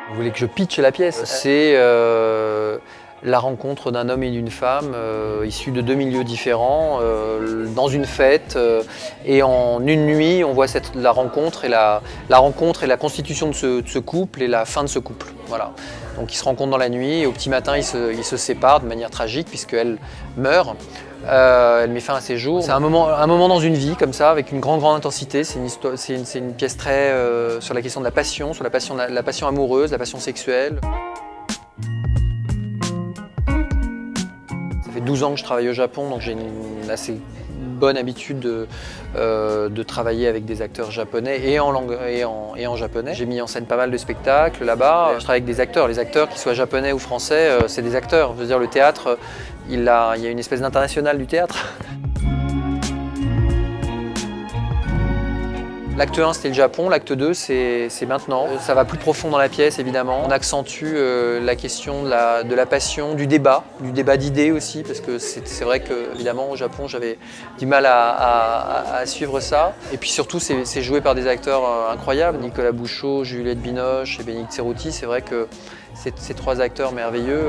Vous voulez que je pitche la pièce? C'est la rencontre d'un homme et d'une femme issus de deux milieux différents dans une fête et en une nuit on voit la rencontre et la constitution de ce couple et la fin de ce couple. Voilà. Donc ils se rencontrent dans la nuit et au petit matin ils se séparent de manière tragique puisqu'elle meurt. Elle met fin à ses jours. C'est un moment dans une vie comme ça, avec une grande intensité. C'est une pièce très sur la question de la passion, sur la passion amoureuse, la passion sexuelle. Ça fait 12 ans que je travaille au Japon, donc j'ai une assez bonne habitude de travailler avec des acteurs japonais et en japonais. J'ai mis en scène pas mal de spectacles là-bas. Je travaille avec des acteurs. Les acteurs, qu'ils soient japonais ou français, c'est des acteurs. Je veux dire, le théâtre, il y a une espèce d'international du théâtre. L'acte 1, c'était le Japon, l'acte 2, c'est maintenant. Ça va plus profond dans la pièce, évidemment. On accentue la question de la passion, du débat d'idées aussi, parce que c'est vrai que, évidemment, au Japon, j'avais du mal à suivre ça. Et puis surtout, c'est joué par des acteurs incroyables, Nicolas Bouchaud, Juliette Binoche et Bénédicte Cerruti. C'est vrai que ces trois acteurs merveilleux.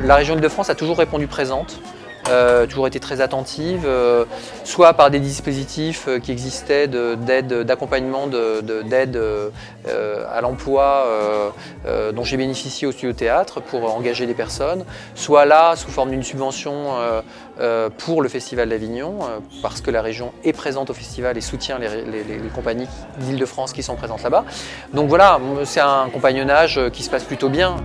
La région Île-de-France a toujours répondu présente. Toujours été très attentive, soit par des dispositifs qui existaient d'accompagnement, d'aide à l'emploi dont j'ai bénéficié au Studio Théâtre pour engager des personnes, soit là sous forme d'une subvention pour le Festival d'Avignon, parce que la région est présente au festival et soutient les compagnies d'Île-de-France qui sont présentes là-bas. Donc voilà, c'est un compagnonnage qui se passe plutôt bien.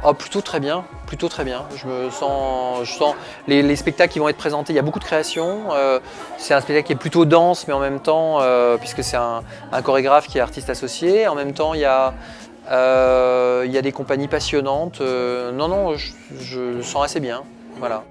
Oh, plutôt très bien, plutôt très bien. Je sens les spectacles qui vont être présentés, il y a beaucoup de créations. C'est un spectacle qui est plutôt dense, mais en même temps, puisque c'est un chorégraphe qui est artiste associé, en même temps il y a des compagnies passionnantes. Non, je le sens assez bien, voilà.